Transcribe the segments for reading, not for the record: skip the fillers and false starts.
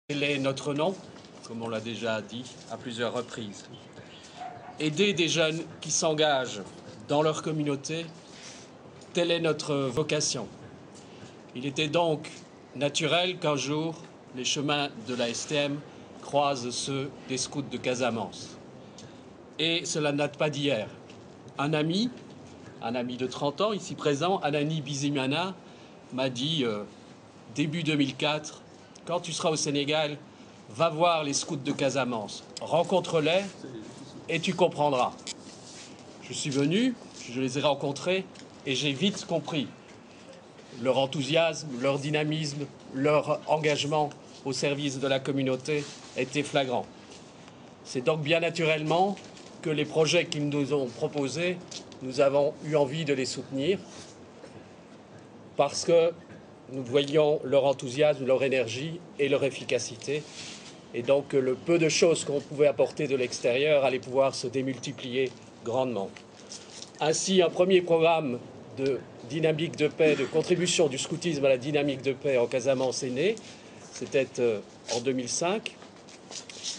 Quel est notre nom, comme on l'a déjà dit à plusieurs reprises. Aider des jeunes qui s'engagent dans leur communauté, telle est notre vocation. Il était donc naturel qu'un jour, les chemins de la STM croisent ceux des scouts de Casamance. Et cela ne date pas d'hier. Un ami de 30 ans, ici présent, Anani Bizimana, m'a dit début 2004, quand tu seras au Sénégal, va voir les scouts de Casamance, rencontre-les et tu comprendras. Je suis venu, je les ai rencontrés et j'ai vite compris leur enthousiasme, leur dynamisme, leur engagement au service de la communauté était flagrant. C'est donc bien naturellement que les projets qu'ils nous ont proposés, nous avons eu envie de les soutenir parce que nous voyions leur enthousiasme, leur énergie et leur efficacité. Et donc le peu de choses qu'on pouvait apporter de l'extérieur allait pouvoir se démultiplier grandement. Ainsi, un premier programme de dynamique de paix, de contribution du scoutisme à la dynamique de paix en Casamance est né. C'était en 2005.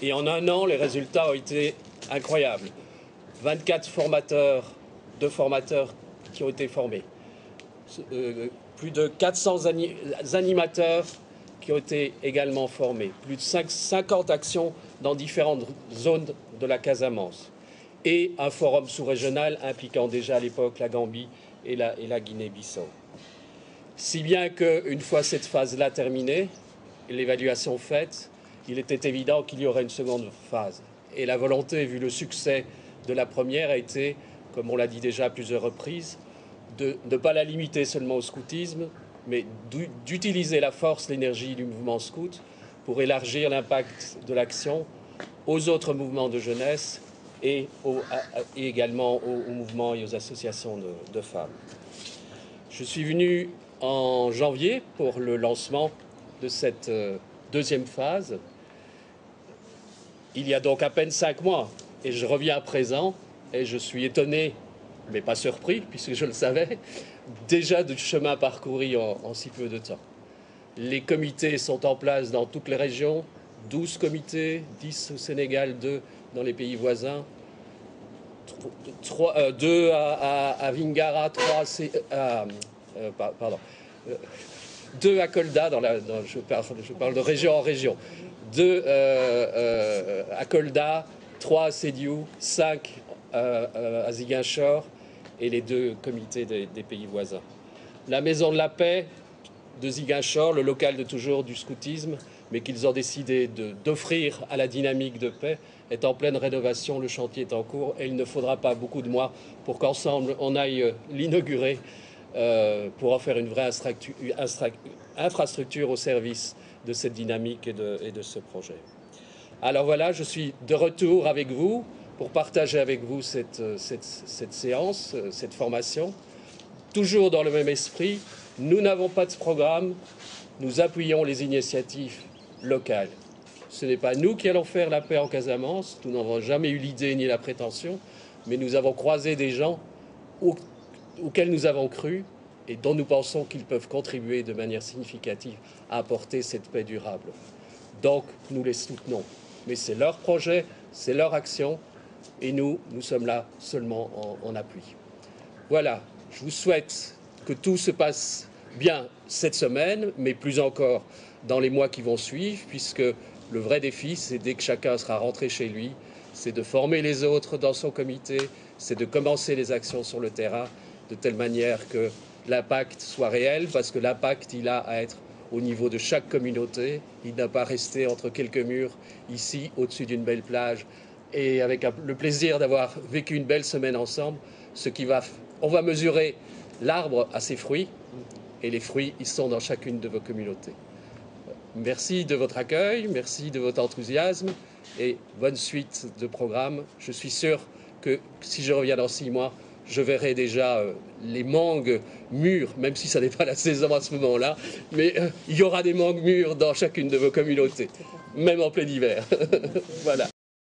Et en un an, les résultats ont été incroyables. 24 formateurs qui ont été formés. Plus de 400 animateurs qui ont été également formés. Plus de 50 actions dans différentes zones de la Casamance. Et un forum sous-régional impliquant déjà à l'époque la Gambie et la Guinée-Bissau. Si bien qu'une fois cette phase-là terminée, l'évaluation faite, il était évident qu'il y aurait une seconde phase. Et la volonté, vu le succès de la première, a été, comme on l'a dit déjà à plusieurs reprises, de ne pas la limiter seulement au scoutisme, mais d'utiliser la force, l'énergie du mouvement scout pour élargir l'impact de l'action aux autres mouvements de jeunesse et également aux mouvements et aux associations de femmes. Je suis venu en janvier pour le lancement de cette deuxième phase. Il y a donc à peine 5 mois, et je reviens à présent, et je suis étonné, mais pas surpris, puisque je le savais, déjà du chemin parcouru en si peu de temps. Les comités sont en place dans toutes les régions, 12 comités, 10 au Sénégal, 2 dans les pays voisins, 2 à Vingara, 2 à Kolda, je parle de région en région, 2 à Kolda, 3 à Sédiou, 5 à Ziguinchor et les 2 comités des pays voisins. La Maison de la Paix de Ziguinchor, le local de toujours du scoutisme, mais qu'ils ont décidé d'offrir à la dynamique de paix, est en pleine rénovation, le chantier est en cours et il ne faudra pas beaucoup de mois pour qu'ensemble on aille l'inaugurer pour en faire une vraie infrastructure au service de cette dynamique et de ce projet. Alors voilà, je suis de retour avec vous pour partager avec vous cette séance, cette formation. Toujours dans le même esprit, nous n'avons pas de programme, nous appuyons les initiatives locales. Ce n'est pas nous qui allons faire la paix en Casamance, nous n'avons jamais eu l'idée ni la prétention, mais nous avons croisé des gens auxquels nous avons cru et dont nous pensons qu'ils peuvent contribuer de manière significative à apporter cette paix durable. Donc nous les soutenons. Mais c'est leur projet, c'est leur action, et nous sommes là seulement en appui. Voilà, je vous souhaite que tout se passe bien cette semaine, mais plus encore dans les mois qui vont suivre, puisque le vrai défi, c'est dès que chacun sera rentré chez lui, c'est de former les autres dans son comité, c'est de commencer les actions sur le terrain, de telle manière que l'impact soit réel, parce que l'impact, il a à être au niveau de chaque communauté. Il n'a pas resté entre quelques murs, ici, au-dessus d'une belle plage, et avec le plaisir d'avoir vécu une belle semaine ensemble, on va mesurer l'arbre à ses fruits, et les fruits, ils sont dans chacune de vos communautés. Merci de votre accueil, merci de votre enthousiasme, et bonne suite de programme. Je suis sûr que si je reviens dans 6 mois, je verrai déjà les mangues mûres, même si ça n'est pas la saison à ce moment-là, mais il y aura des mangues mûres dans chacune de vos communautés, même en plein hiver. Voilà.